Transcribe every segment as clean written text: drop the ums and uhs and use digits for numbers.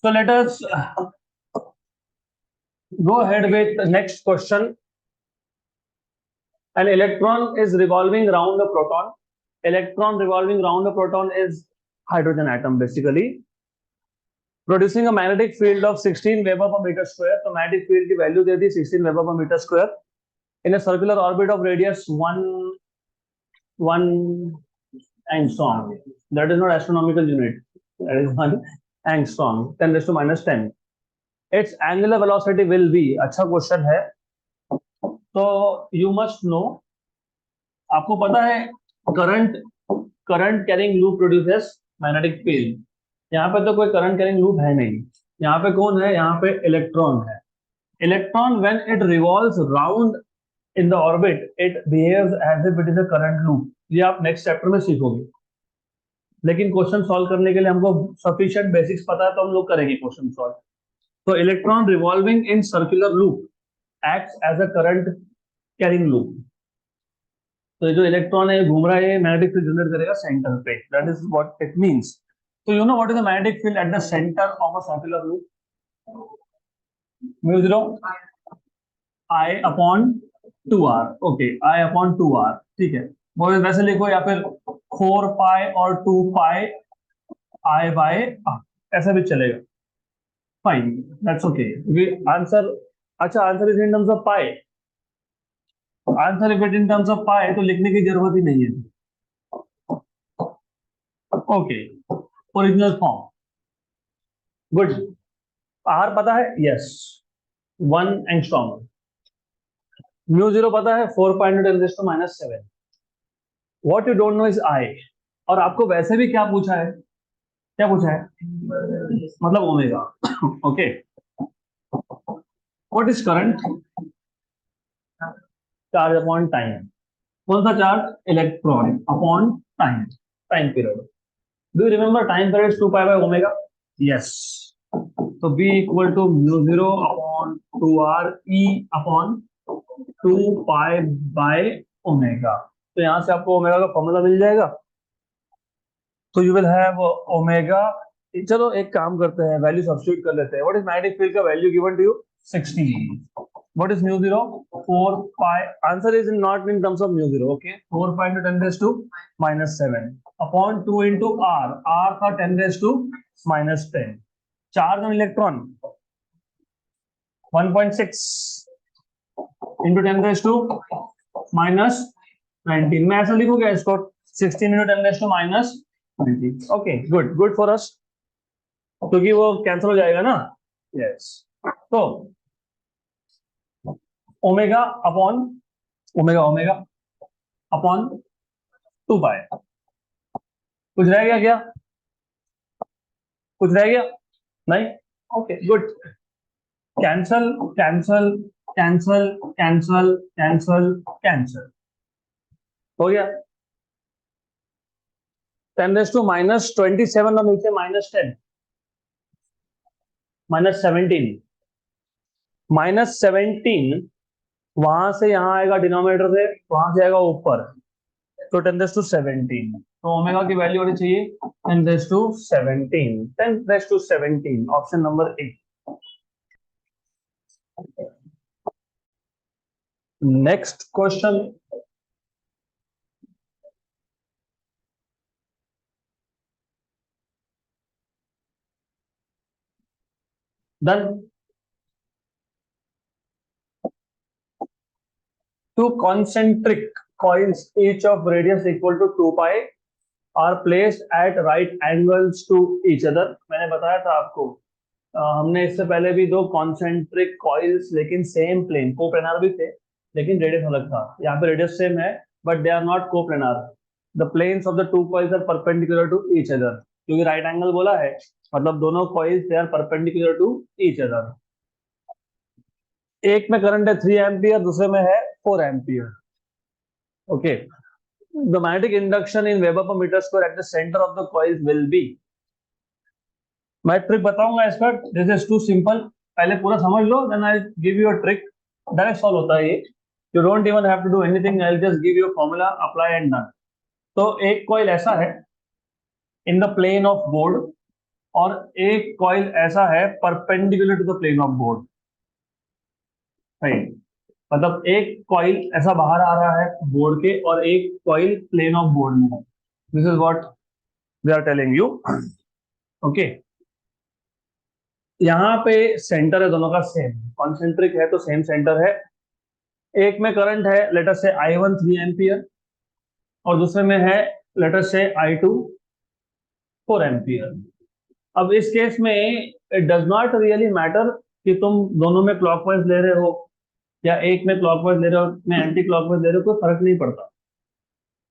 So let us go ahead with the next question. An electron is revolving around a proton. Electron revolving around a proton is hydrogen atom basically, producing a magnetic field of 16 Weber per meter square. तो magnetic field की value they the 16 Weber per meter square in a circular orbit of radius 1 angstrom. That is not astronomical unit. That is 1 angstrom. 10 raised to minus 10. Its angular velocity will be. अच्छा question है. तो you must know. आपको पता है current carrying loop produces magnetic field. यहाँ पे तो कोई करंट कैरिंग लूप है नहीं. यहाँ पे कौन है? यहाँ पे इलेक्ट्रॉन है. Electron when it revolves round in the orbit it behaves as if it is a current loop. ये आप नेक्स्ट चैप्टर में सीखोगे, लेकिन क्वेश्चन सॉल्व करने के लिए हमको सफिशिएंट बेसिक्स पता है तो हम लोग करेंगे क्वेश्चन सॉल्व. तो electron revolving in circular loop acts as a current carrying loop. तो ये जो इलेक्ट्रॉन है घूम रहा है, मैग्नेटिक फील्ड जनरेट करेगा सेंटर पे. That is what it means. तो you know what is the magnetic field at the centre of a circular loop? Mu 0 I upon 2r. Okay, I upon 2r. ठीक है, वो वैसे लिखो या फिर 4 पाई और 2 पाई I बाय r, ऐसा भी चलेगा. Fine, that's okay. आंसर, अच्छा answer is in terms of pi. Answer if it in terms of pi तो लिखने की जरूरत ही नहीं है. Okay, original form. Good. R पता है? Yes, 1 angstrom. म्यू 0 पता है? 4.10⁻⁷. What you don't know is I. और आपको वैसे भी क्या पूछा है? क्या पूछा है? मतलब omega. Okay. What is current? Charge upon time. कौन सा charge? Electron upon time, time period. Do you remember time period 2 pi by omega? Yes. तो B equal to mu 0 upon 2r E upon 2 pi by omega. तो यहां से आपको omega का formula मिल जाएगा. तो यू विल हैव ओमेगा. चलो एक काम करते हैं, वैल्यू सब्स्टिट्यूट कर लेते हैं. व्हाट इज मैग्नेटिक फील्ड का value given to you? 16. What is mu 0? 4 pi. Answer is not in terms of mu 0. Okay, 4 pi into 10 raised to minus 7 upon 2 into r. R का 10 raised to minus 10. Charge on electron 1.6 into 10 raised to minus 19. मैं ऐसा लिखूंगा इसको 16 into 10 raised to minus 20. Okay, good, good for us. क्योंकि वो cancel हो जाएगा ना. Yes. तो ओमेगा अपॉन ओमेगा अपॉन 2 पाई. कुछ रह गया क्या? कुछ रह गया? नहीं. Okay, good. Cancel cancel cancel cancel cancel cancel. हो गया. 10 raised to minus 27 और नीचे minus 10, minus 17. minus 17 वहां से यहां आएगा डिनोमिनेटर से, वहां से आएगा ऊपर. तो 10 raised to 17. तो ओमेगा की वैल्यू होनी चाहिए 10 raised to 17. 10 raised to 17. Option number A. Next question. Done. Two concentric coils each of radius equal to 2 pi are placed at right angles to each other. मैंने बताया था आपको, हमने इससे पहले भी दो कॉन्सेंट्रिक कॉइल्स लेकिन सेम प्लेन, कोप्लेनार भी थे लेकिन रेडियस अलग था. यहाँ पे रेडियस सेम है but they are not coplanar. The planes of the two coils are perpendicular to each other. क्योंकि राइट एंगल बोला है मतलब दोनों coils they are perpendicular to each other. एक में करंट है 3 एम्पियर, दूसरे में है 4 ampere. Okay. The magnetic induction in weber पर metre square at the centre of the coils will be. मैं ट्रिक बताऊंगा इसका. This is too simple. पहले पूरा समझ लो, then I give you a trick. Direct solve होता है ये. You don't even have to do anything. I will just give you a formula, apply and done. तो एक कॉइल ऐसा है in the plane of board. और एक coil ऐसा है perpendicular to the plane of board, right. मतलब एक कॉइल ऐसा बाहर आ रहा है बोर्ड के और एक कॉइल प्लेन ऑफ बोर्ड में है। This is what they are telling you. Okay, यहाँ पे सेंटर है दोनों का सेम, कॉन्सेंट्रिक है तो सेम सेंटर है। एक में करंट है लेटर से I1 3 एम्पियर और दूसरे में है लेटर से I2 4 एम्पियर। अब इस केस में it does not really matter कि तुम दोनों में क्लॉकवाइज ले रहे हो या एक में क्लॉकवाइज ले रहे हो में एंटी क्लॉकवाइज ले रहे हो, कोई फर्क नहीं पड़ता।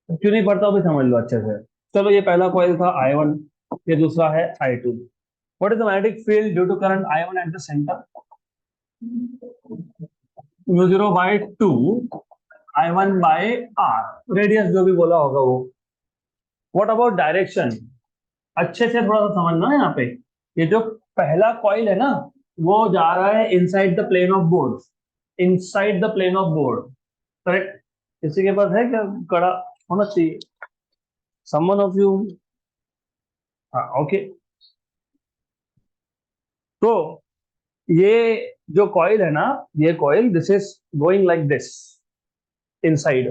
क्यों नहीं पड़ता भी समझ लो अच्छे से। चलो, ये पहला कॉइल था I1, ये दूसरा है I2। What is the magnetic field due to current I1 at the centre? Mu 0/2 I1 by R, radius जो भी बोला होगा वो। What about direction? अच्छे से थोड़ा सा समझना यहाँ पे। ये जो पहला कॉइल है ना, वो जा रहा है inside the plane of board, inside the plane of board, correct. किसी के पास है क्या कड़ा? होना चाहिए, समवन ऑफ यू। हाँ, ओके। तो ये जो कॉइल है ना, ये coil this is going like this inside.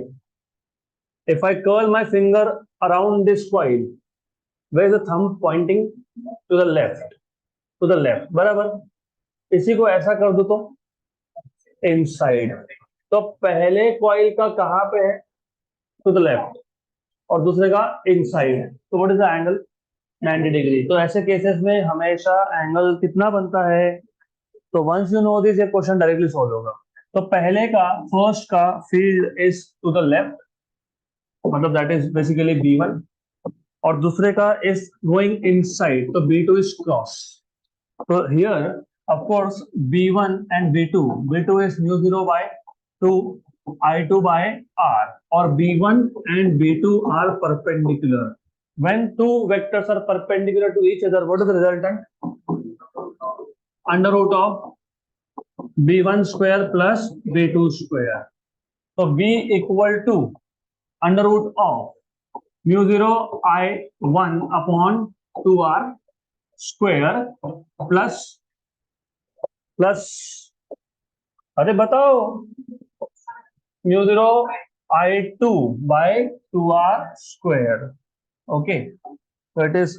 If I curl my finger around this coil, where is the thumb pointing? To the left, to the left, बराबर। इसी को ऐसा कर दो तो इनसाइड। तो पहले कॉइल का कहां पे है? टू द लेफ्ट, और दूसरे का इनसाइड। तो what is the angle? 90 degree. तो ऐसे केसेस में हमेशा एंगल कितना बनता है? तो वंस यू नो दिस, ये क्वेश्चन डायरेक्टली सॉल्व होगा। तो पहले का, फर्स्ट का field is to the left, मतलब दैट इज बेसिकली B1, और दूसरे का इज गोइंग इनसाइड, तो B2 इज क्रॉस। तो here of course B1 and B2 is μ0/2 I2 by R, और B1 and B2 are perpendicular. When two vectors are perpendicular to each other, what is the resultant? Under root of B1 square plus B2 square. So B equal to under root of μ0 I1 upon 2R square plus अरे बताओ, μ0 I2 by 2R square. Okay, so it is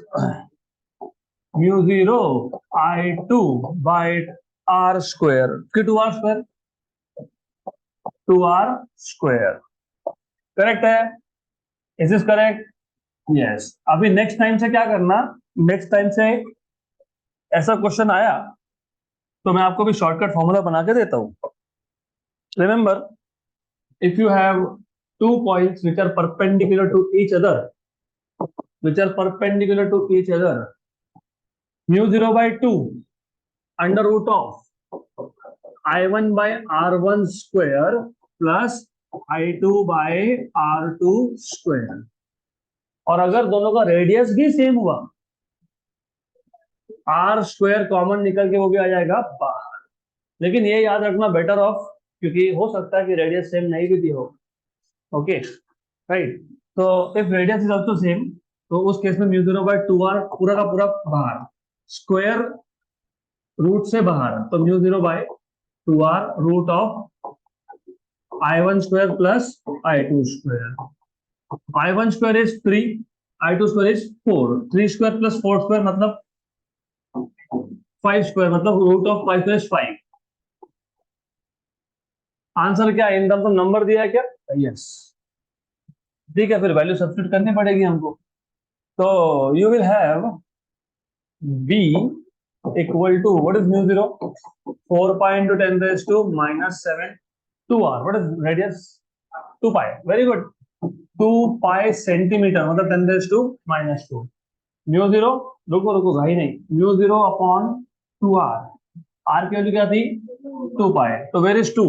μ0 I2 by R square, 2R square, 2R square, correct है? Is this correct? Yes. अभी next time से क्या करना, next time से ऐसा question आया तो मैं आपको भी शॉर्टकट फॉर्मूला बना के देता हूं। Remember, if you have two coils which are perpendicular to each other, μ0/2 under root of I1 by R1 square plus I2 by R2 square। और अगर दोनों का रेडियस भी सेम हुआ, R स्क्वायर कॉमन निकल के वो भी आ जाएगा बाहर। लेकिन ये याद रखना बेटर ऑफ, क्योंकि हो सकता है कि रेडियस सेम नहीं भी दी हो। Okay, right. तो if radius is also same, तो उस केस में μ0/2R पूरा का पूरा बाहर, स्क्वायर रूट से बाहर, तो μ0/2R root of I1 square plus I2 square. I1 square is 3, I2 square is 4, 3 square plus 4 square मतलब 5 स्क्वायर, मतलब root of 5 square is 5। Answer क्या इन टर्म्स ऑफ नंबर दिया है क्या? यस। ठीक है, फिर वैल्यू सब्स्टिट्यूट करनी पड़ेगी हमको। तो you will have V equal to, what is μ0? 4 pi into 10 raised to minus 7 2R. What is radius? 2 pi. Very good. 2 pi centimetre मतलब 10 raised to minus 2। μ0, रुको रुको भाई नहीं, μ0 अपॉन 2R। R की वैल्यू क्या थी? 2 pi। तो वेर इज 2?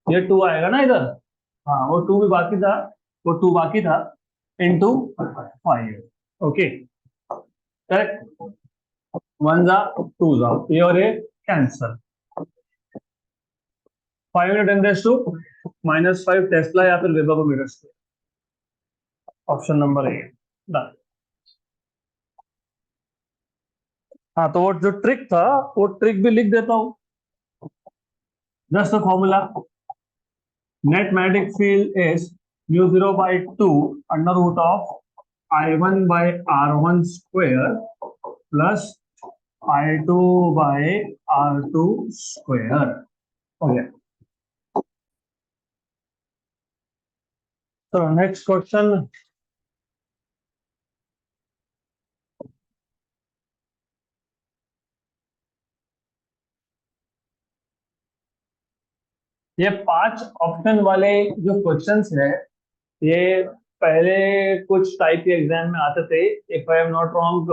ये 2 आएगा ना इधर। हाँ, वो 2 भी बाकी था, वो 2 बाकी था, इंटू 5। Okay, correct. 1 जा 2 जा, ये और ये cancel. 5 into 10 raised to minus 5 tesla या फिर वेबर पर metre square. Option number A, done. हाँ, तो वो जो ट्रिक था वो ट्रिक भी लिख देता हूँ. Just the formula. Net magnetic field is mu zero by two under root of I1 by R1 square plus I2 by R2 square. Okay. So next question. ये 5 ऑप्शन वाले जो क्वेश्चंस है, ये पहले कुछ टाइप के एग्जाम में आते थे. If I am not wrong,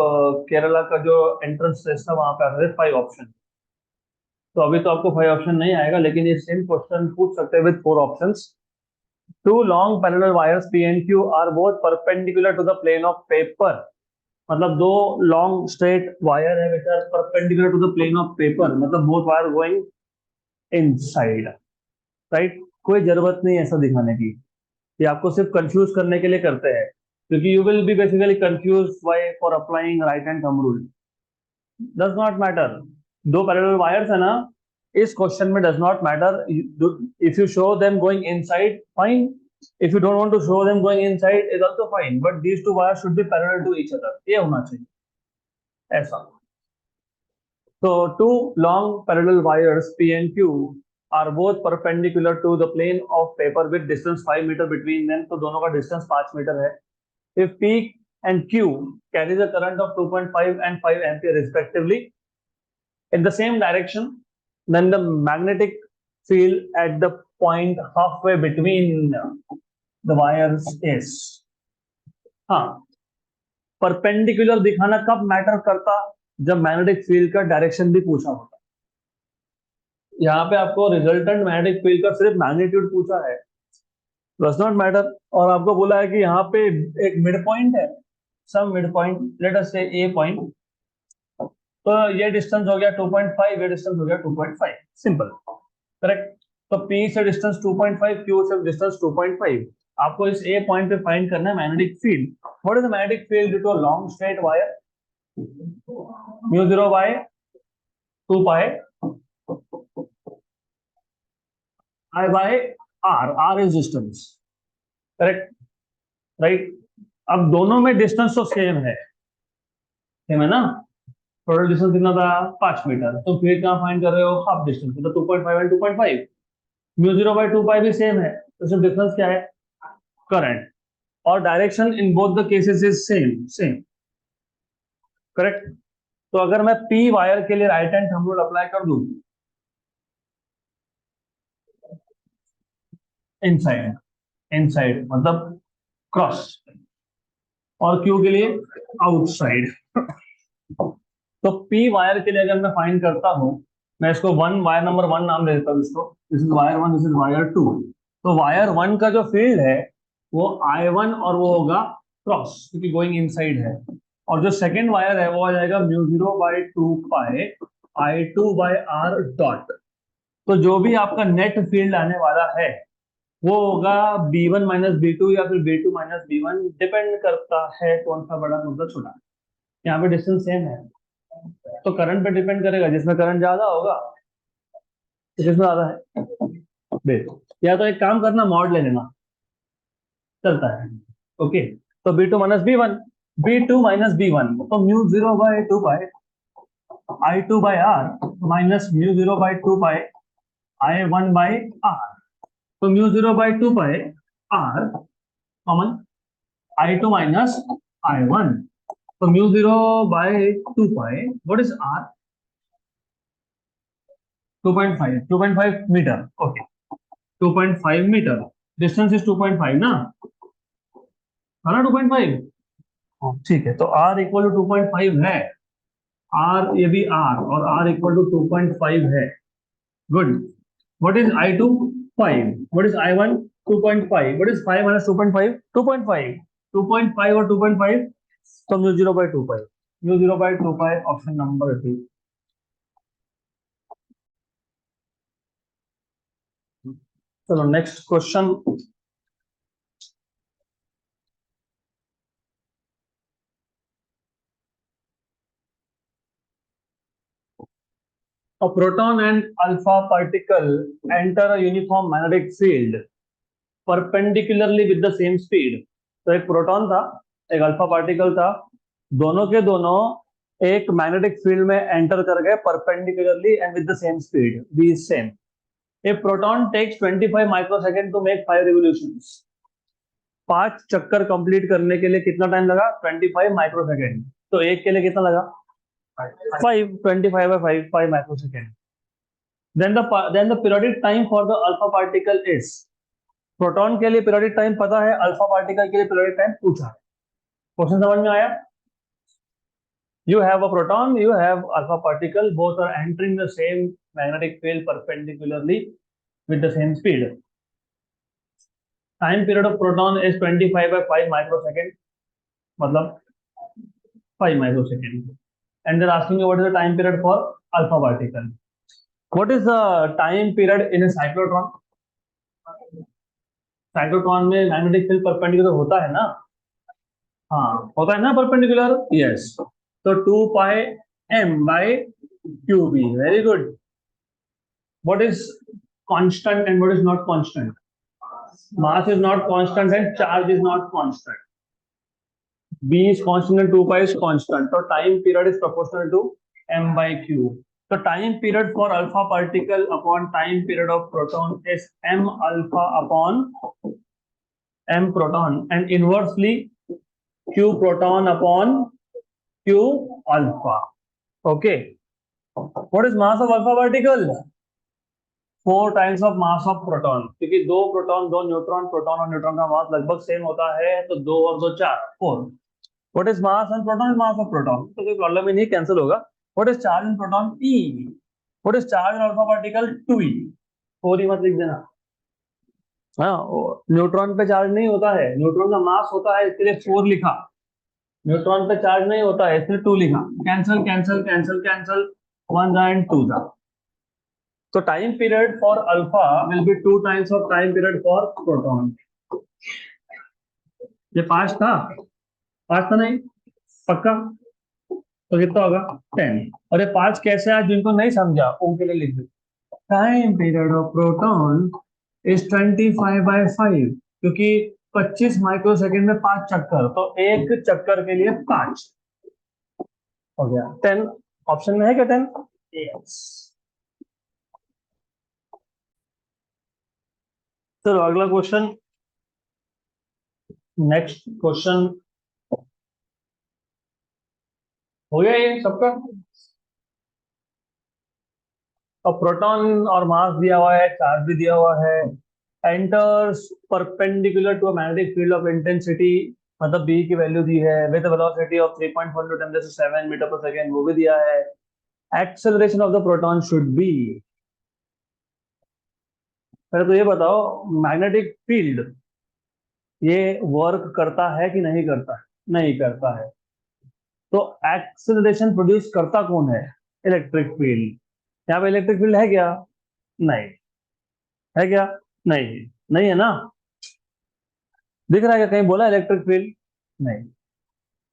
Kerala का जो एंट्रेंस टेस्ट था वहां पे आते थे 5 ऑप्शन. तो अभी तो आपको 5 ऑप्शन नहीं आएगा, लेकिन ये सेम क्वेश्चन पूछ सकते हैं with 4 options. Two long parallel wires P and Q are both perpendicular to the plane of paper. मतलब दो लॉन्ग स्ट्रेट वायर है which are perpendicular to the plane of paper, मतलब both wire going inside. Right. कोई जरूरत नहीं है ऐसा दिखाने की. ये आपको सिर्फ कंफ्यूज करने के लिए करते हैं, क्योंकि you will be basically confuse why for applying right hand thumb rule. Does not matter. दो पैरेलल वायर्स है ना, इस क्वेश्चन में does not matter. If you show them going inside, fine. If you don't want to show them going inside, is also fine, but these two wires should be parallel to each other. ये होना चाहिए ऐसा. So two long parallel wires P and Q are both perpendicular to the plane of paper with distance 5 meter between them. तो दोनों का distance 5 metre है. If P and Q carry the current of 2.5 and 5 ampere respectively in the same direction, then the magnetic field at the point halfway between the wires is. हाँ, perpendicular दिखाना कब matter करता? जब magnetic field का direction भी पूछा होता. यहाँ पे आपको रिजल्टेंट मैग्नेटिक फील्ड का सिर्फ मैग्नीट्यूड पूछा है, डज नॉट मैटर. और आपको बोला है कि यहाँ पे एक मिड पॉइंट है, सम मिड पॉइंट, लेट अस से ए पॉइंट. तो ये डिस्टेंस हो गया 2.5, ये डिस्टेंस हो गया 2.5. सिंपल. करेक्ट. तो P से डिस्टेंस 2.5, Q से डिस्टेंस 2.5. आपको इस ए पॉइंट पे फाइंड करना है magnetic field. What is the magnetic field due to a long straight wire? Mu 0 by 2 pi I by R is distance. Correct. Right. अब दोनों में डिस्टेंस तो सेम है ना. टोटल डिस्टेंस कितना था? 5 मीटर. तो फिर कहाँ फाइंड कर रहे हो? हाफ डिस्टेंस, मतलब 2.5 एंड 2.5. म्यू 0 बाई 2 पाई भी सेम है, तो सिर्फ डिफरेंस क्या है? करंट. और direction in both the cases is same same. Correct. तो अगर मैं पी वायर के लिए right hand thumb rule apply कर दूं, इनसाइड, इनसाइड मतलब क्रॉस. और क्यू के लिए आउटसाइड. तो पी वायर के लिए अगर मैं फाइंड करता हूं, मैं इसको वन, वायर नंबर 1 नाम दे देता हूं इसको. This is wire 1, this is wire 2. तो वायर 1 का जो फील्ड है वो I1 और वो होगा क्रॉस, क्योंकि गोइंग इनसाइड है. और जो सेकंड वायर है वो आ जाएगा mu 0 by 2 pi I2 by R dot. तो जो भी आपका नेट फील्ड आने वाला है वो होगा B1 माइनस B2 या फिर B2 माइनस B1, डिपेंड करता है कौन सा बड़ा कौन सा छोटा. यहाँ पे डिस्टेंस सेम है, तो करंट पे डिपेंड करेगा. जिसमें करंट ज्यादा होगा तो जिसमें ज्यादा है. देख, या तो एक काम करना, मॉड ले लेना, चलता है. ओके. तो B2 माइनस B1, तो mu 0 by 2 by I2 by R minus mu 0 by 2 by I1 by R. तो mu 0 by 2 by R common, I2 minus I1. तो mu 0 by 2 pi, what is R? 2.5, 2.5 metre. Okay. 2.5 metre. Distance is 2.5 ना, है ना? 2.5. ठीक है. तो R equal to 2.5 है. R, ये भी R, और R इक्वल टू 2.5 है. Good. What is I2? 5. What is I1? 2.5. What is 5 minus 2.5? 2.5. 2.5 और 2.5, तो mu 0 by 2 pi. Mu 0 by 2 pi, option number 2. चलो next question. A proton and alpha particle enter a uniform magnetic field perpendicularly with the same speed. तो एक proton था, एक alpha particle था, दोनों के दोनों एक मैग्नेटिक फील्ड में एंटर कर गए perpendicularly and with the same speed, v is same. A proton takes 25 microseconds to make 5 revolutions. 5 चक्कर कंप्लीट करने के लिए कितना टाइम लगा? 25 माइक्रोसेकेंड. तो एक के लिए कितना लगा? 5. 25 by 5 microseconds. Then the periodic time for the alpha particle is. Proton के लिए पीरियोडिक टाइम पता है, अल्फा पार्टिकल के लिए पीरियोडिक टाइम पूछा है. क्वेश्चन समझ में आया? You have a proton, you have alpha particle, both are entering the same magnetic field perpendicularly with the same speed. Time period of proton is 25 by 5 microsecond, मतलब 5 microsecond. And they're asking me what is the time period for alpha particle. What is the time period in a cyclotron? Cyclotron में magnetic field perpendicular होता है ना? हाँ, होता है ना perpendicular. Yes. तो 2 पाई m by qb. Very good. What is constant and what is not constant? Mass is not constant and charge is not constant. B is constant and 2 pi is constant. So time period is proportional to m by q. So time period for alpha particle upon time period of proton is m alpha upon m proton, and inversely q proton upon q alpha. Okay. What is mass of alpha particle? 4 times of mass of proton. क्योंकि 2 proton 2 neutron, proton और neutron का मास लगभग same होता है, तो 2 और 2 4 4. What is mass and proton? Mass of proton. तो कोई प्रॉब्लम ही नहीं, कैंसिल होगा. What is charge in proton? E. What is charge in alpha particle? 2e. 4 ही मत लिख देना. हाँ, न्यूट्रॉन पे चार्ज नहीं होता है, न्यूट्रॉन का मास होता है, इसके लिए 4 लिखा. न्यूट्रॉन पे चार्ज नहीं होता है, इसलिए 2 लिखा. Cancel cancel cancel cancel, 1 and 2 था. So time period for alpha will be 2 times of time period for proton. ये 5 था, 5 था नहीं, पक्का? तो कितना होगा? 10. और ये 5 कैसे आया? जिनको नहीं समझा उनके लिए लिख दो. Time period of proton is 25 by 5, क्योंकि 25 माइक्रोसेकंड में 5 चक्कर, तो एक चक्कर के लिए 5 हो गया. 10 ऑप्शन में है क्या? 10. यस. चलो अगला क्वेश्चन. नेक्स्ट क्वेश्चन हो गया ये सबका. और प्रोटॉन और मास दिया हुआ है, चार्ज भी दिया हुआ है. Enters perpendicular to a magnetic field of intensity, मतलब बी की वैल्यू दी है, with velocity of 3.1 × 10⁷ metre per second, वो भी दिया है. Acceleration of the proton should be. पहले तो ये बताओ, मैग्नेटिक फील्ड ये वर्क करता है कि नहीं करता है? नहीं करता है. तो एक्सेलरेशन प्रोड्यूस करता कौन है? Electric field. यहाँ पे इलेक्ट्रिक फील्ड है क्या? नहीं है. क्या? नहीं. नहीं है ना? दिख रहा है क्या? कहीं बोला इलेक्ट्रिक फील्ड? नहीं.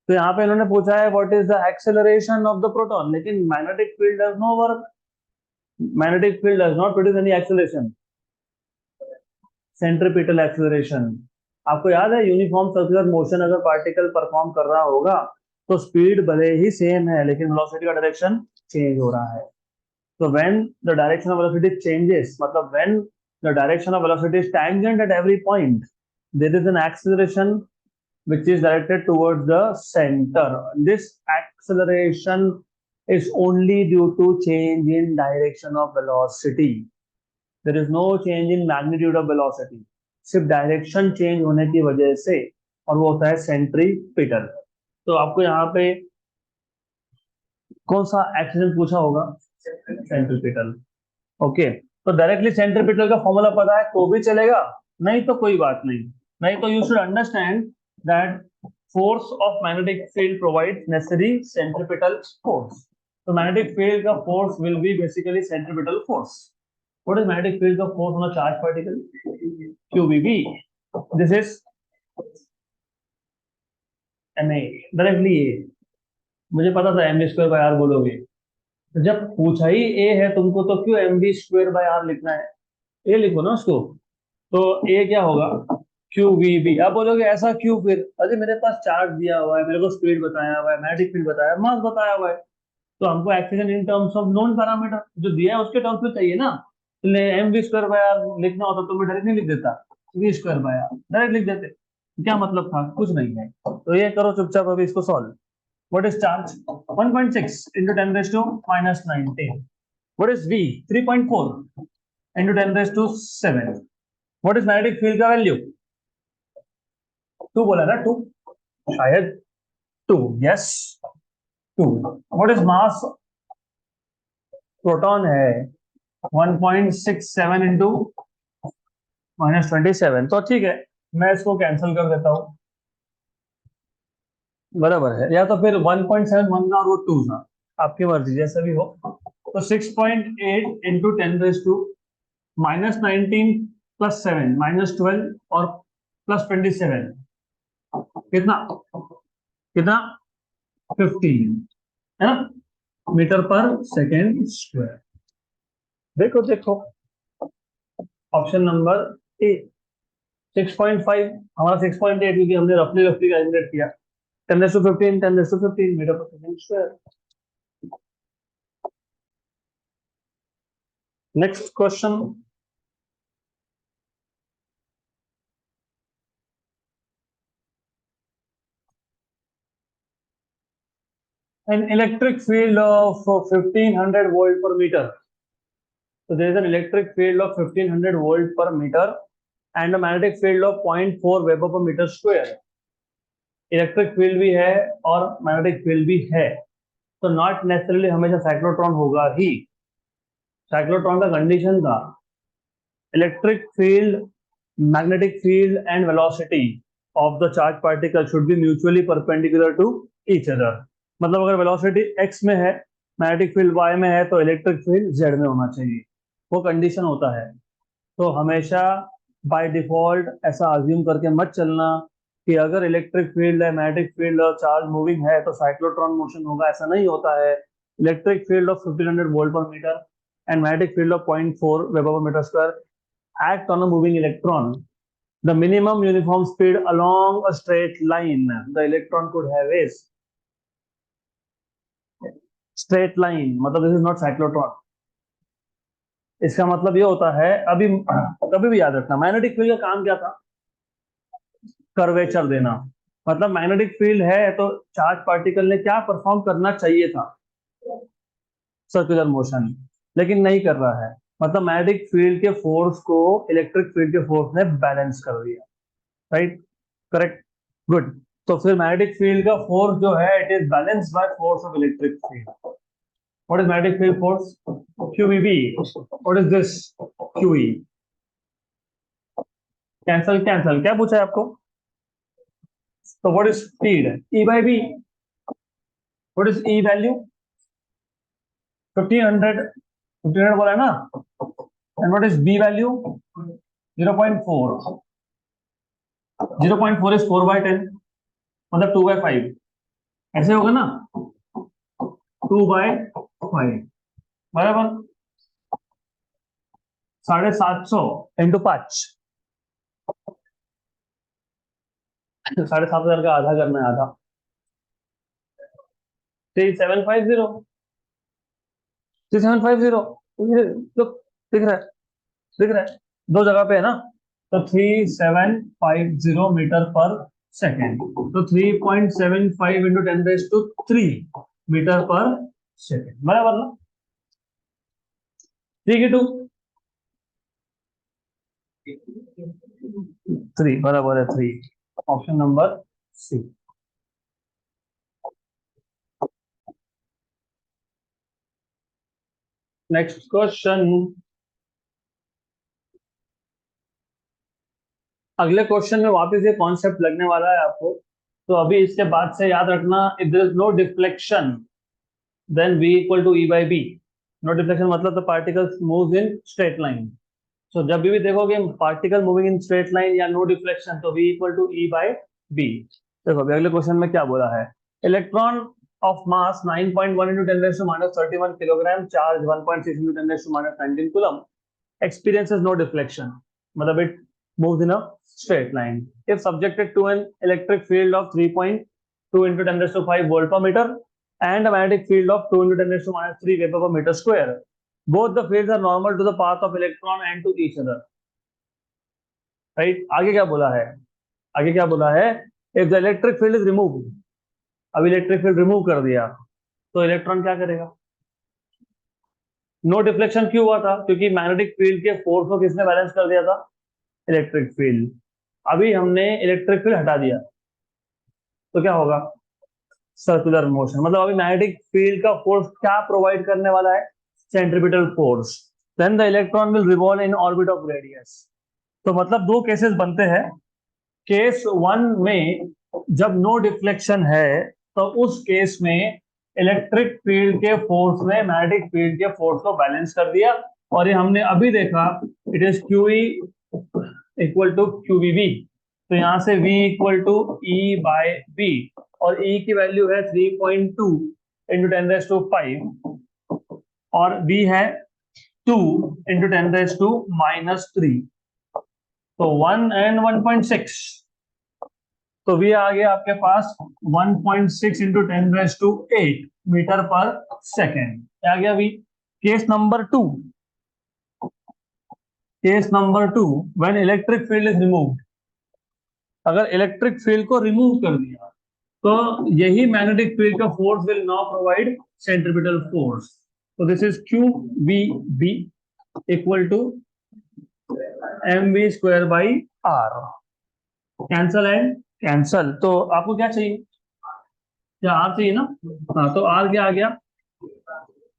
तो यहाँ पे इन्होंने पूछा है what is the acceleration of the proton, लेकिन magnetic field does no work. Magnetic field does not produce any acceleration. Centripetal acceleration. आपको याद है, यूनिफॉर्म सर्कुलर मोशन अगर पार्टिकल परफॉर्म कर रहा होगा तो स्पीड भले ही सेम है, लेकिन वेलोसिटी का डायरेक्शन चेंज हो रहा है. So when the direction of velocity changes, मतलब when the direction of velocity is tangent at every point, there is an acceleration which is directed towards the center. This acceleration is only due to change in direction of velocity. There is no change in magnitude of velocity. सिर्फ direction change होने की वजह से, और वो होता है centripetal. तो आपको यहाँ पे कौन सा एक्सीडेंट पूछा होगा? सेंट्रीपिटल. ओके. तो डायरेक्टली सेंट्रीपिटल का फॉर्मूला पता है तो भी चलेगा, नहीं तो कोई बात नहीं. नहीं तो you should understand that force of magnetic field provides necessary centripetal force. तो मैग्नेटिक फील्ड का force will be basically centripetal force. What is magnetic field का force on a charge particle? QBB. This is MA. Directly ये मुझे पता था, mv² by r बोलोगे. जब पूछा ही ए है तुमको तो क्यों m v square by r लिखना है, ए लिखो ना उसको। तो ए क्या होगा, क्यू वी बी। आप बोलोगे ऐसा क्यों, फिर अरे मेरे पास चार्ज दिया हुआ है, मेरे को स्पीड बताया हुआ है, मैग्नेटिक फील्ड बताया, मास बताया हुआ है, तो हमको एक्सीजन in terms of known parameter जो दिया है उसके टर्म्स में चाहिए ना। M v square by r लिखना होता तो मैं डायरेक्ट नहीं लिख देता, v square by r direct लिख देते। क्या मतलब था, कुछ नहीं है। तो ये करो चुपचाप अभी इसको solve. What is charge 1.6 into 10 raised to minus 19? What is V 3.4 into 10 raised to 7? What is magnetic field का वैल्यू, टू बोला ना, टू शायद, two, yes two. What is mass, proton है 1.67 इंटू -27, तो ठीक है मैं इसको कैंसिल कर देता हूँ, बराबर है। या तो फिर 1.71 था और वो 2 था, आपकी मर्जी जैसा भी हो। तो 6.8 इंटू 10 रेज टू -19 प्लस 7 -12 और प्लस 27, कितना कितना 15 है ना, मीटर पर सेकेंड स्क्वायर। देखो देखो ऑप्शन नंबर ए 6.5, हमारा 6.8 क्योंकि हमने रफली रफली कैलकुलेट किया। 10 to 15 10 to 15 metre per second square. Next question, an electric field of 1500 volt per meter. So there is an electric field of 1500 volt per meter and a magnetic field of 0.4 Weber per meter square. Electric field भी है और magnetic field भी है, तो not necessarily हमेशा cyclotron होगा ही। Cyclotron का कंडीशन था electric field, magnetic field and velocity of the charge particle should be mutually perpendicular to each other. मतलब अगर वेलोसिटी x में है, मैग्नेटिक फील्ड y में है, तो इलेक्ट्रिक फील्ड z में होना चाहिए, वो कंडीशन होता है। तो हमेशा बाय डिफॉल्ट ऐसा अज्यूम करके मत चलना कि अगर इलेक्ट्रिक फील्ड है, मैग्नेटिक फील्ड और चार्ज मूविंग है तो साइक्लोट्रॉन मोशन होगा, ऐसा नहीं होता है। Electric field of 1500 volt per metre and magnetic field of 0.4 weber पर metre square act on a moving electron. The minimum uniform speed along a straight line the electron could have is straight line, मतलब this is not cyclotron। इसका मतलब ये होता है, अभी कभी भी याद रखना मैग्नेटिक फील्ड का काम क्या था, कर्वेचर देना। मतलब मैग्नेटिक फील्ड है तो चार्ज पार्टिकल ने क्या परफॉर्म करना चाहिए था, सर्कुलर मोशन, लेकिन नहीं कर रहा है। मतलब मैग्नेटिक फील्ड के फोर्स को इलेक्ट्रिक फील्ड के फोर्स ने बैलेंस कर दिया, राइट, करेक्ट, गुड। तो फिर मैग्नेटिक फील्ड का फोर्स जो है it is balanced by force of electric field. What is magnetic field force, QEB। What is this, QE। Cancel cancel, क्या पूछा है आपको। तो what is speed, E/B। What is E value, 1500 बोला है ना। And what is B value, 0.4। 0.4 is 4/10, मतलब 2/5, ऐसे होगा ना, 2/5 बराबर 750 इंटू 5, 7,500 का आधा करना है, आधा 3750, 3750। ये look, दिख रहा है, दिख रहा है, दो जगह पे है ना। तो 3750 मीटर पर सेकेंड, तो 3.75 इंटू 10⁻³ मीटर पर सेकेंड, बराबर ना, 3 की 2 3 बराबर है 3। Option number C. Next question, अगले क्वेश्चन में वापस ये कॉन्सेप्ट लगने वाला है आपको। तो अभी इसके बाद से याद रखना, if there is no deflection then V equal to E/B। No deflection मतलब the particles moves in straight line. So जब भी देखोगे particle moving in straight line या नो डिफ्लेक्शन तो V इक्वल टू E/B। देखो अभी अगले क्वेश्चन में क्या बोला है, electron of mass 9.1 into 10 raised to minus 31 kilogram, charge 1.6 into 10 raised to minus 19 coulomb, experiences no deflection. मतलब it moves in a straight line. If subjected to an electric field of 3.2 into 10 raised to 5 volt per meter and a magnetic field of 2 into 10 raised to minus 3 Weber per meter square, both the fields are normal to the path of electron and to each other. Right? आगे क्या बोला है? आगे क्या बोला है? If the electric field is removed, अब electric field remove कर दिया तो इलेक्ट्रॉन क्या करेगा? नो डिफ्लेक्शन क्यों हुआ था? क्योंकि मैग्नेटिक फील्ड के फोर्स को किसने बैलेंस कर दिया था? Electric field. अभी हमने इलेक्ट्रिक फील्ड हटा दिया तो क्या होगा? Circular motion. मतलब अभी मैग्नेटिक फील्ड का फोर्स क्या प्रोवाइड करने वाला है? Centripetal force. Then the electron will revolve in orbit of radius. तो मतलब दो केसेस बनते हैं. केस 1 में जब नो डिफ्लेक्शन है तो उस केस में इलेक्ट्रिक फील्ड के फोर्स ने मैग्नेटिक फील्ड के फोर्स को बैलेंस कर दिया. और ये हमने अभी देखा, it is QE equal to QVB. तो यहां से V equal to E by B और E की वैल्यू है 3.2 इंटू 10 रेज टू 5 और B है 2 इंटू 10 रेज टू माइनस 3. तो 1 एंड 1.6. तो V आ गया आपके पास 1.6 into 10 raise to 8 meter per second. आ गया V. Case number 2. Case number 2, when electric field is removed. अगर इलेक्ट्रिक फील्ड को रिमूव कर दिया तो यही मैग्नेटिक फील्ड का force will now provide centripetal force. तो this is QVB equal to mv square by r. Cancel and cancel. तो आपको क्या चाहिए? क्या r चाहिए ना? हाँ, तो r क्या आ गया?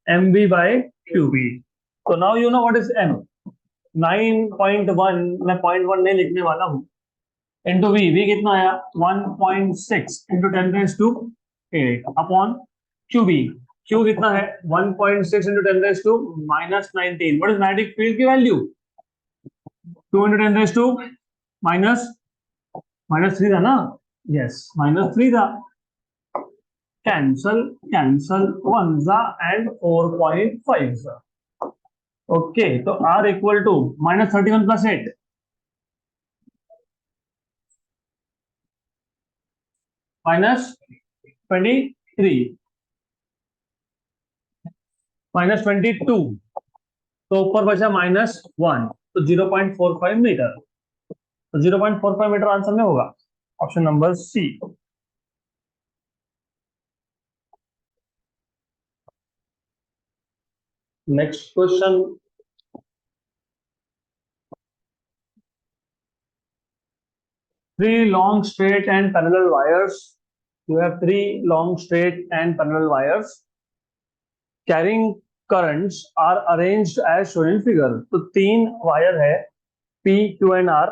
mv by QB. तो now you know what is m. 9.1 मैं 0.1 नहीं लिखने वाला हूं इंटू V. V कितना आया? 1.6 into 10 raise to 8 upon QB. Q कितना है? 1.6 into 10 raise to minus 19. What is magnetic field की value? 2 into 10 raise to minus 3 था ना? यस, माइनस 3 था. कैंसल कैंसल 1 जा एंड 4.5 जा. ओके, तो R equal to minus 31 plus 8 minus 23 minus 22. तो ऊपर बचा माइनस 1. तो 0.45 मीटर. तो 0.45 मीटर आंसर में होगा option number C. Next question. Three long straight and parallel wires. You have three long straight and parallel wires carrying currents are arranged as shown in figure. तो 3 wire है P, Q and R.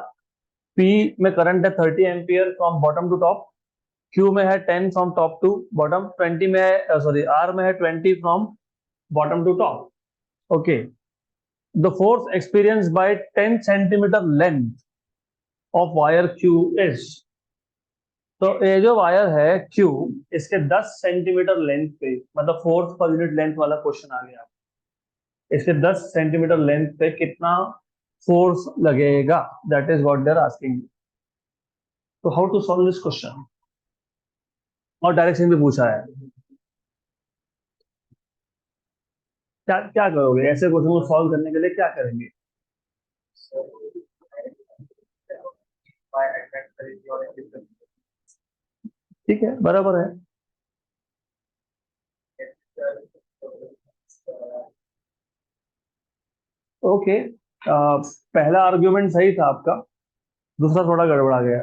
P में current है 30 ampere from bottom to top. Q में है 10 from top to bottom. 20 में है R में है 20 from bottom to top. Okay. The force experience by 10 centimetre length of wire Q is. तो ये जो वायर है Q, इसके 10 सेंटीमीटर लेंथ पे, मतलब फोर्स पर यूनिट लेंथ वाला क्वेश्चन आ गया. इसके 10 सेंटीमीटर लेंथ पे कितना फोर्स लगेगा? That is what they are asking. तो how to solve this question? और डायरेक्शन भी पूछा है. क्या क्या करोगे ऐसे क्वेश्चन को सॉल्व करने के लिए? क्या करेंगे? ठीक है, बराबर है. ओके. पहला आर्ग्यूमेंट सही था आपका, दूसरा थोड़ा गड़बड़ा गया.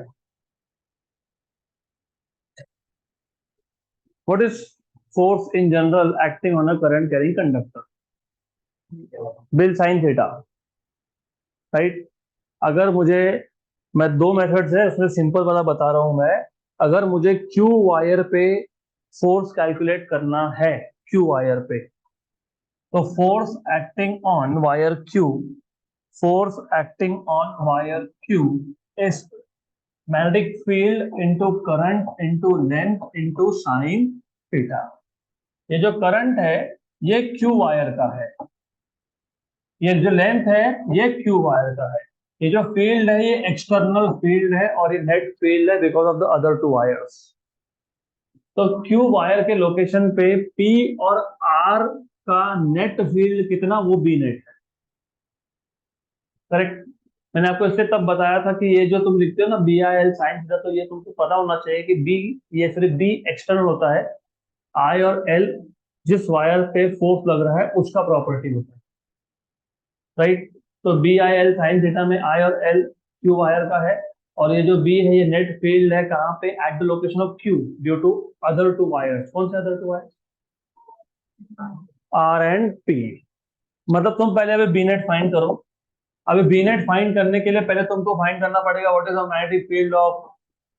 What is force in general acting on a current carrying conductor? Bill sine theta. Right. अगर मुझे, मैं दो मेथड्स है उसमें सिंपल वाला बता रहा हूं मैं. अगर मुझे Q वायर पे फोर्स कैलकुलेट करना है, Q वायर पे, तो force acting on wire Q, force acting on wire Q is magnetic field into current into length into sine theta. ये जो करंट है ये क्यू वायर का है, ये जो लेंथ है ये क्यू वायर का है, ये जो फील्ड है ये एक्सटर्नल फील्ड है और ये नेट फील्ड है because of the other two wires. तो क्यू वायर के लोकेशन पे पी और आर का नेट फील्ड कितना, वो बी नेट है। करेक्ट। मैंने आपको इससे तब बताया था कि ये जो तुम लिखते हो ना B I L sine theta, तो ये तुमको पता होना चाहिए कि बी, ये सिर्फ बी एक्सटर्नल होता है, आई और एल जिस वायर पे फोर्स लग रहा है उसका प्रॉपर्टी होता है। राइट। तो B I L sine theta में आई और एल क्यू वायर का है, और ये जो बी है ये नेट फील्ड है कहाँ पे, at the location of Q due to other two wires. कौन से other two wires? R and P. मतलब तुम पहले अभी बी नेट फाइंड करो। अभी बी नेट फाइंड करने के लिए पहले तुमको फाइंड करना पड़ेगा what is the magnetic field of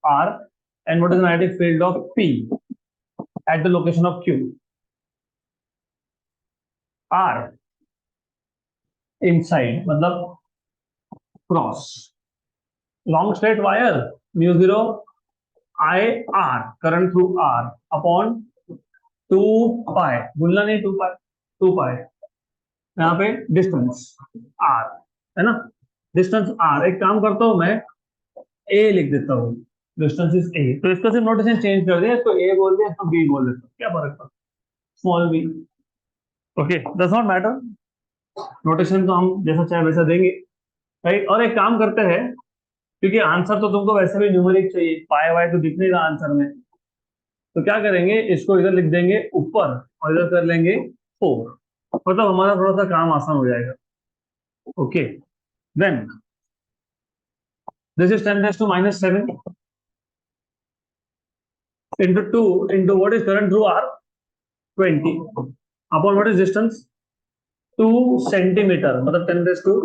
R and what is the magnetic field of P at the location of Q. R inside मतलब cross, long straight wire, mu zero I R current through R upon 2 pi, भूलना नहीं 2 पाई, 2 पाई यहाँ पे distance are है ना, distance are. एक काम करता हूं मैं, ए लिख देता हूँ, डिस्टेंस इज ए, तो इसका सिर्फ नोटेशन चेंज कर दिया, इसको ए बोल दिया, इसको बी बोल देता हूँ, क्या फर्क पड़ता, small B. Okay, does not matter, notation तो हम जैसा चाहे वैसा देंगे। राइट। और एक काम करते हैं, क्योंकि आंसर तो तुमको वैसे भी न्यूमेरिक चाहिए, पाए वाई तो दिख नहीं रहा आंसर में, तो क्या करेंगे, इसको इधर लिख देंगे ऊपर और इधर कर लेंगे 4, मतलब हमारा थोड़ा सा काम आसान हो जाएगा। Okay, then this is 10⁻⁻7 into 2 into what is current through R, 20 upon what is distance 2 centimetre, मतलब 10⁻²,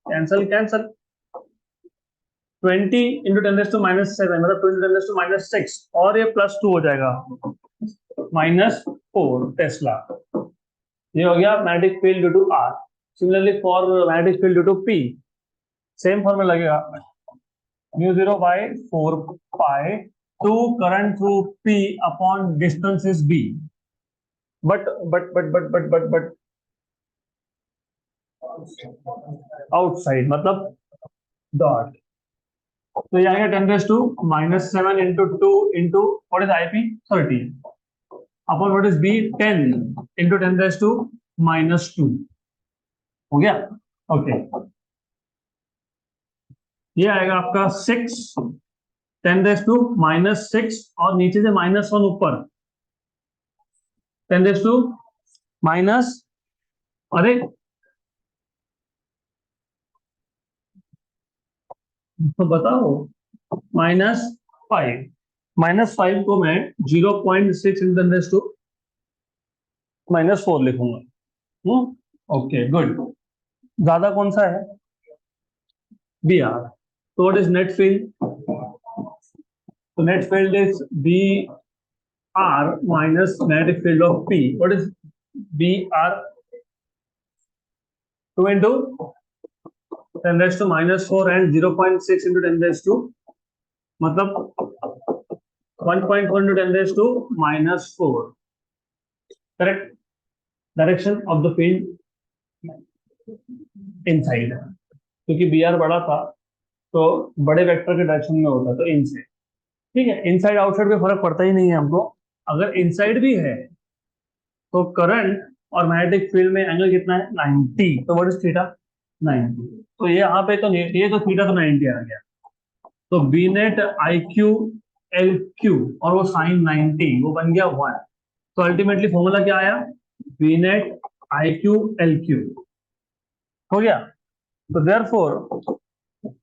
कैंसल कैंसल, 20 into 10⁻⁻7 मतलब 20 10⁻⁻6, और ये +2 हो जाएगा, -4 टेस्ला। ये हो गया magnetic field due to R. Similarly for magnetic field due to P same formula लगेगा, mu zero by 4 pi two current through P upon distance is B. But outside मतलब डॉट, तो ये आएगा 10⁻⁻7 into 2 into what is I P 30 upon what is B 10 into 10⁻⁻2। हो गया। Okay, ये आएगा आपका 6 10⁻⁻6 और नीचे से -1 ऊपर 10⁻⁻, अरे तो बताओ, -5, -5 को मैं 0.6 इंटू 10⁻⁻4 लिखूंगा। Okay good. ज्यादा कौन सा है? B R. तो व्हाट इज नेट फील्ड? तो net field is B R minus magnetic field of P. What is B R? 2 into 10⁻⁻4 and 0.6 into 10⁻, मतलब 1.4 into 10⁻⁻4। Correct. Direction of the field inside, क्योंकि B R बड़ा था तो बड़े vector के direction में होता, तो इनसे, ठीक है, इनसाइड आउटसाइड में फर्क पड़ता ही नहीं है हमको। अगर इनसाइड भी है तो करंट और मैग्नेटिक फील्ड में एंगल कितना है 90, तो व्हाट इज थीटा 90। तो ये यहाँ पे तो ये तो थीटा तो 90 आ गया, तो B net I Q L Q और वो साइन 90 वो बन गया 1। तो अल्टीमेटली फॉर्मूला क्या आया, B net I Q L Q. हो गया। तो therefore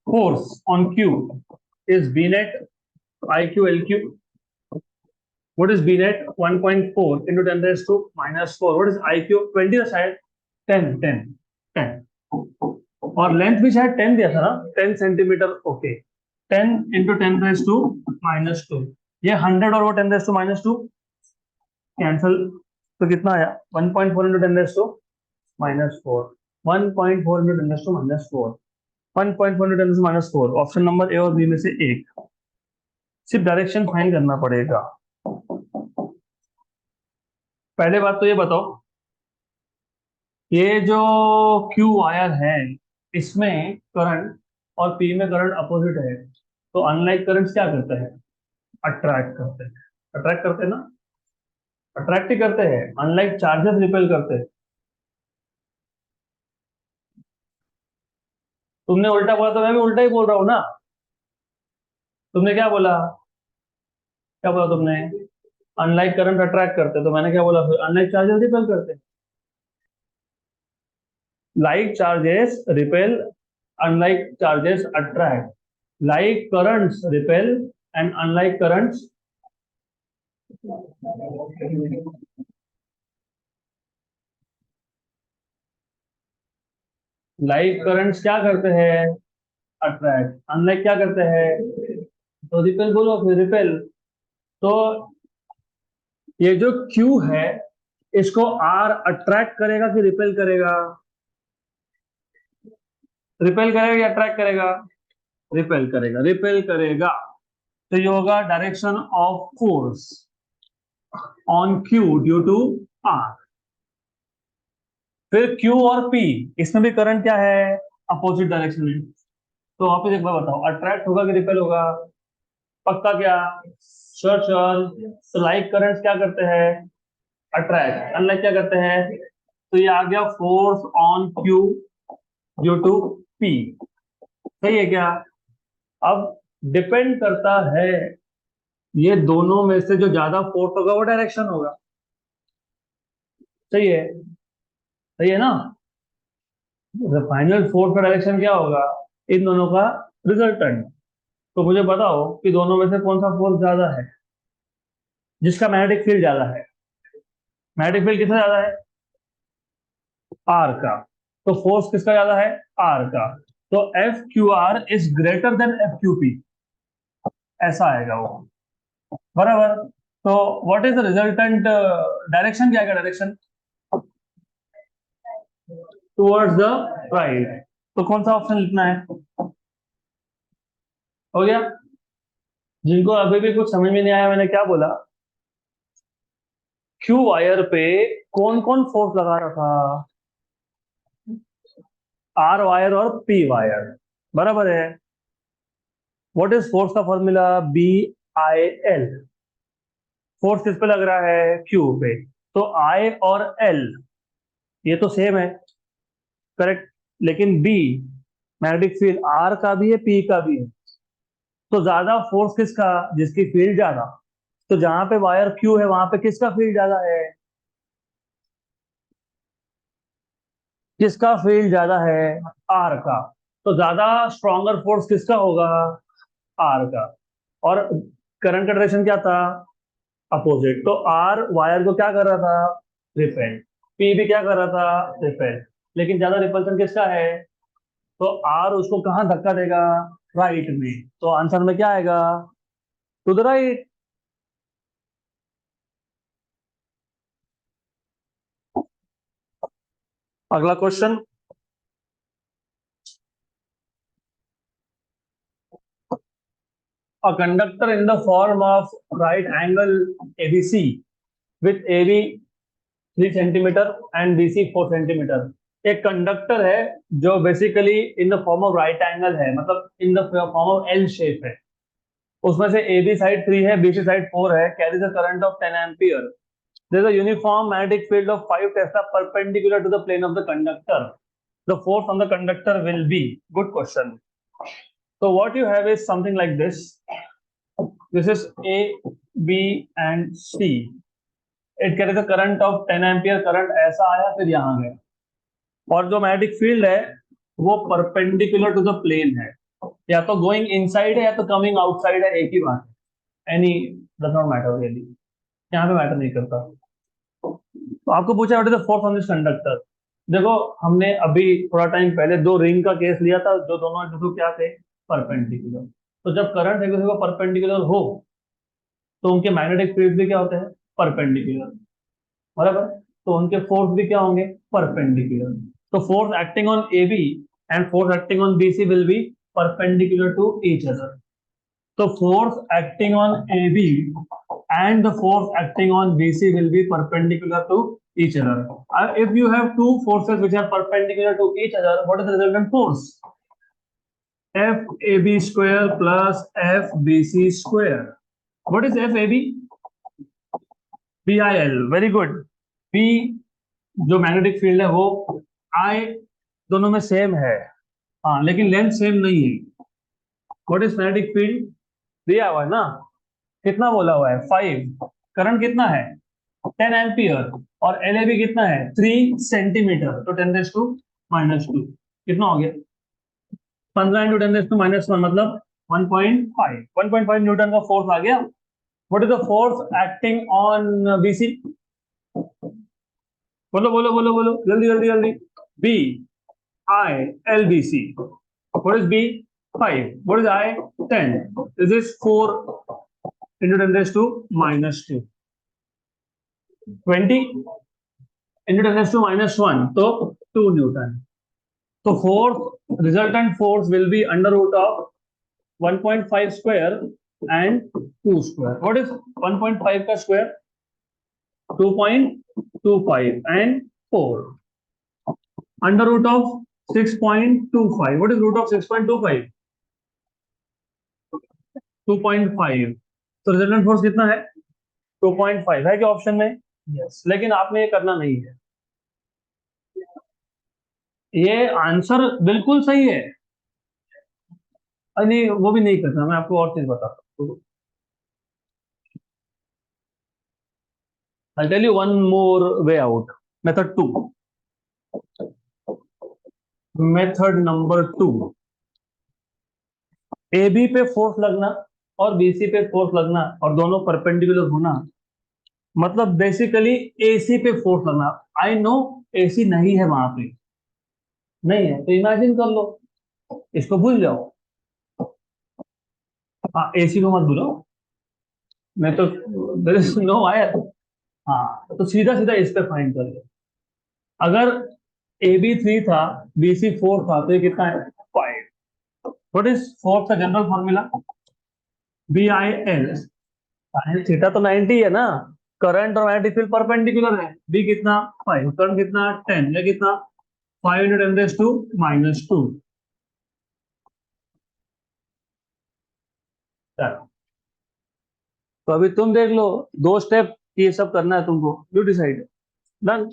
force on Q is B net IQ LQ. What is B net? 1.4 into 10⁻⁻4. What is IQ? 20 था शायद, 10 और लेंथ भी शायद 10 दिया था ना, 10 सेंटीमीटर। ओके, 10 into 10⁻², ये 100 और वो 10⁻², कैंसल, तो कितना आया 1.4 into 10⁻⁻4, 1.4 into 10⁻⁻4, 1.4 into 10⁻⁻4। Option number ए और बी में से 1। सिर्फ डायरेक्शन फाइंड करना पड़ेगा। पहले बात तो ये बताओ, ये जो क्यू वायर है इसमें करंट और पी में करंट अपोजिट है, तो अनलाइक करंट क्या करते हैं? अट्रैक्ट करते हैं। अट्रैक्ट करते हैं ना, अट्रैक्ट ही करते हैं, अनलाइक चार्जेस रिपेल करते हैं। तुमने उल्टा बोला तो मैं भी उल्टा ही बोल रहा हूँ ना। तुमने क्या बोला? क्या बोला तुमने? अनलाइक करंट अट्रैक्ट करते हैं, तो मैंने क्या बोला फिर? अनलाइक चार्जेस रिपेल करते हैं। Like charges repel, unlike charges attract. Like currents repel and unlike currents, like currents क्या करते हैं? अट्रैक्ट। अनलाइक क्या करते हैं? तो रिपेल बोलो फिर, रिपेल। तो ये जो क्यू है इसको आर अट्रैक्ट करेगा कि रिपेल करेगा? रिपेल करेगा या अट्रैक्ट करेगा? रिपेल करेगा। रिपेल करेगा तो ये होगा direction of force on Q due to R. फिर क्यू और पी, इसमें भी करंट क्या है? अपोजिट डायरेक्शन में। तो वापस एक बार बताओ, अट्रैक्ट होगा कि रिपेल होगा? पक्का क्या? Sure sure. तो लाइक करंट्स क्या करते हैं? अट्रैक्ट। अनलाइक क्या करते हैं? तो ये आ गया force on Q due to P. सही है क्या? अब डिपेंड करता है, ये दोनों में से जो ज्यादा फोर्स होगा वो डायरेक्शन होगा। सही है? सही है ना? फाइनल फोर्स का डायरेक्शन क्या होगा? इन दोनों का रिजल्टेंट। तो मुझे बताओ कि दोनों में से कौन सा फोर्स ज्यादा है, जिसका मैग्नेटिक फील्ड ज्यादा है? मैग्नेटिक फील्ड किसका ज्यादा है? आर का। तो फोर्स किसका ज्यादा है? आर का। तो F Q R is greater than F Q P, ऐसा आएगा वो। बराबर। तो what is the resultant direction? क्या है डायरेक्शन? Towards the right. तो कौन सा ऑप्शन लिखना है? हो गया? जिनको अभी भी कुछ समझ में नहीं आया मैंने क्या बोला, क्यू वायर पे कौन कौन फोर्स लगा रखा? आर वायर और पी वायर। बराबर है। व्हाट इज फोर्स का formula? B I L. Force किस पे लग रहा है? क्यू पे। तो आई और एल ये तो सेम है, करेक्ट। लेकिन बी, मैग्नेटिक फील्ड आर का भी है पी का भी है। तो ज्यादा फोर्स किसका? जिसकी फील्ड ज्यादा। तो जहां पे वायर क्यू है वहां पे किसका फील्ड ज्यादा है? किसका फील्ड ज्यादा है? आर का। तो ज्यादा स्ट्रॉन्गर फोर्स किसका होगा? आर का। और करंट का डायरेक्शन क्या था? अपोजिट। तो आर वायर को क्या कर रहा था? रिपेल। पी भी क्या कर रहा था? रिपेल। लेकिन ज्यादा रिपल्सन किसका है? तो आर उसको कहाँ धक्का देगा? राइट में। तो आंसर में क्या आएगा? To the right. अगला question. A conductor in the form of right angle ABC with AB 3 centimetre and BC 4 centimetre. एक कंडक्टर है जो basically in the form of right angle है, मतलब in the form of L shape है। उसमें से AB side 3 है, BC side 4 है, carries a current of 10 ampere. There is a uniform magnetic field of 5 Tesla perpendicular to the plane of the conductor. The force on the conductor will be. Good question. So what you have is something like this. This is A, B and C. It carries a current of 10 ampere. Current ऐसा आया फिर यहाँ गया। और जो magnetic field है वो perpendicular to the plane है, या तो गोइंग इनसाइड है या तो कमिंग आउटसाइड है, एक ही बात है। Any does not matter really, यहाँ पे मैटर नहीं करता। तो आपको पूछा what is the force on this conductor. देखो, हमने अभी थोड़ा टाइम पहले दो रिंग का केस लिया था जो दोनों एक दूसरे को क्या थे? परपेंडिकुलर। तो जब करंट एक दूसरे को परपेंडिकुलर हो तो उनके मैग्नेटिक फील्ड भी क्या होते हैं? परपेंडिकुलर। बराबर। तो उनके फोर्स भी क्या होंगे? परपेंडिकुलर। तो force acting on A B and force acting on B C will be perpendicular to each other. तो force acting on A B and the force acting on BC will be perpendicular to each other. If you have two forces which are perpendicular to each other, what is the resultant force? FAB square plus FBC square. What is FAB? BIL. Very good. B जो magnetic field है वो I दोनों में same है, हाँ, लेकिन length same नहीं है. What is magnetic field? दिया हुआ है ना, कितना बोला हुआ है? 5. करंट कितना है? 10 एम्पियर. और LAB कितना है? 3 सेंटीमीटर. तो 10⁻². कितना हो गया? 15 × 10⁻⁻1 मतलब 1.5. 1.5 न्यूटन का फोर्स आ गया. What is the force acting on BC? बोलो बोलो बोलो बोलो, जल्दी जल्दी जल्दी. BILBC. What is B? 5. What is I? 10. This is 4 into 10⁻². 20 into 10⁻⁻1. So 2 Newton. So force, resultant force will be under root of 1.5 square and 2 square. What is 1.5 का square? 2.25 and 4. Under root of 6.25. What is root of 6.25? 2.5. तो resultant force कितना है? 2.5 है क्या option में? Yes. लेकिन आपने ये करना नहीं है. ये आंसर बिल्कुल सही है. नहीं, वो भी नहीं करना. मैं आपको और चीज बताता हूँ. I'll tell you one more way out. Method 2. Method number 2. AB पे फोर्स लगना और BC पे फोर्स लगना और दोनों परपेंडिकुलर होना, मतलब बेसिकली AC पे फोर्स लगना. आई नो AC नहीं है वहां पे, नहीं है तो इमेजिन कर लो, इसको भूल जाओ. हाँ, AC को मत भूलो, मैं तो देयर इज नो वायर. हाँ, तो सीधा सीधा इस पे फाइंड कर लो. अगर AB 3 था, BC 4 था, तो ये कितना है? 5. व्हाट इज फोर्स का जनरल फॉर्मूला? BIL. थीटा तो 90 है ना. करंट और मैग्नेटिक फील्ड परपेंडिकुलर है. B कितना? 5. करंट कितना? 10. या कितना? 5 × 10⁻². तो अभी तुम देख लो, 2 स्टेप ये सब करना है तुमको. You decide. डन.